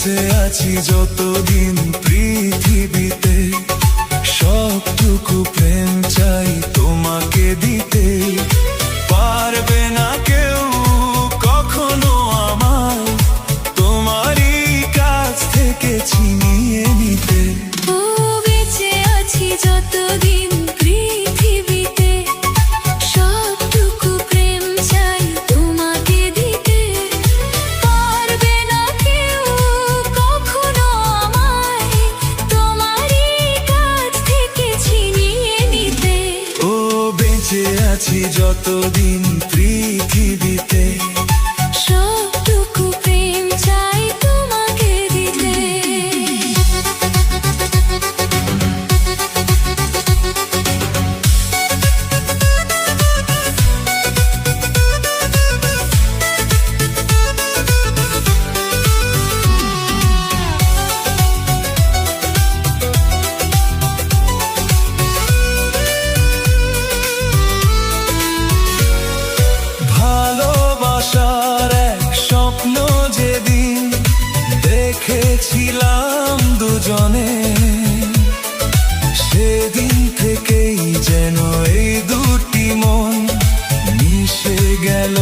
বেঁচে আছি যতদিন পৃথিবীতে, সবটুকু প্রেম চাই তোমাকে দিতে। পারবে না কেউ কখনো আমায় তোমারই কাছ থেকে ছিনিয়ে নিতে। ও বেঁচে আছি যতদিন পৃথিবীতে, সবটুকু প্রেম চাই তোমাকে দিতে। পারবে না কেউ কখনো আমায় তোমারই কাছ থেকে ছিনিয়ে নিতে। ও বেঁচে আছি যতদিন পৃথিবীতে, সবটুকু প্রেম চাই তোমাকে দিতে। ভালোবাসার এক স্বপ্ন যেদিন দেখেছিলাম দুজনে, সেদিন থেকেই যেন এই দুটি মন মিশে গেল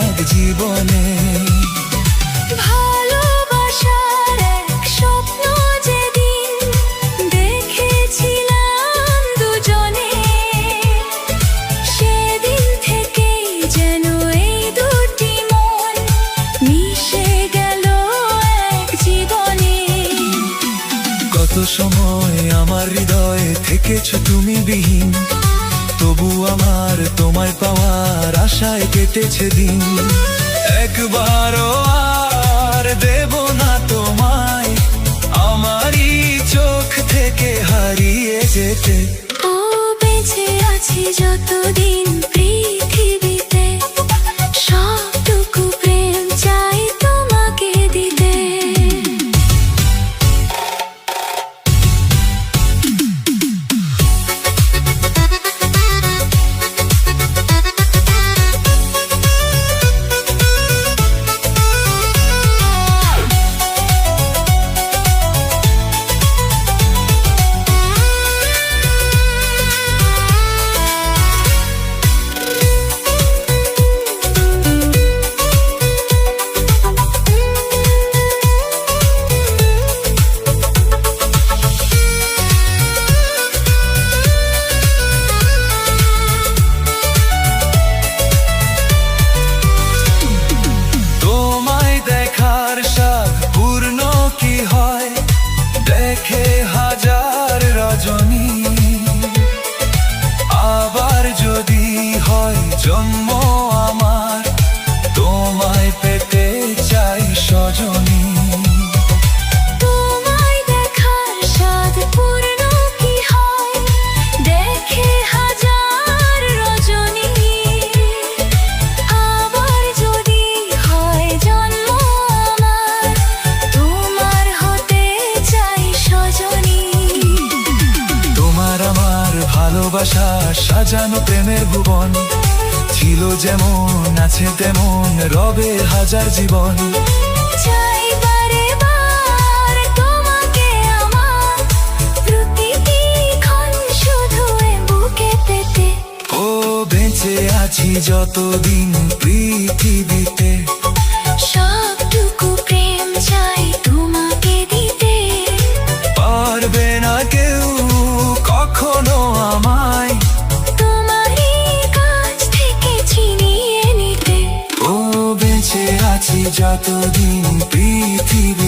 এক জীবনে। ভালোবাসার এক স্বপ্ন যেদিন দেখেছিলাম দুজনে, সেদিন থেকেই যেন এই দুটি মন মিশে গেল এক জীবনে। কত সময় আমার হৃদয়ে থেকেছ তুমি বিহীন, তবু আমার তোমায় পাওয়ার আশায় কেটেছে দিন। একবারও আর দেব না তোমায় আমারই চোখ থেকে হারিয়ে যেতে। ও বেঁচে আছি যতদিন পৃথিবীতে, সবটুকু প্রেম চাই তোমাকে দিতে। তোমায় দেখার স্বাদ পূর্ণ কি হয় দেখে হাজার রজনী, আবার যদি হয় জন্ম আমার তোমায় পেতে চাই সজনী। তোমায় দেখার স্বাদ পূর্ণ কি হয় দেখে হাজার রজনী, আবার যদি হয় জন্ম আমার তোমার হতে চাই সজনী। তোমার আমার ভালোবাসা সাজানো প্রেমের ভুবন, ছিল যেমন আছে তেমন রবে হাজার জীবন। চাই বারে বার তোমাকে আমার প্রতিটি ক্ষণ শুধু এ বুকে পেতে। ও বেঁচে আছি যতদিন পৃথিবীতে, সবটুকু প্রেম চাই তোমাকে দিতে। পারবে না কেউ কখনো আমায় তোমারই কাছ থেকে ছিনিয়ে নিতে। ও বেঁচে আছি যতদিন পৃথিবী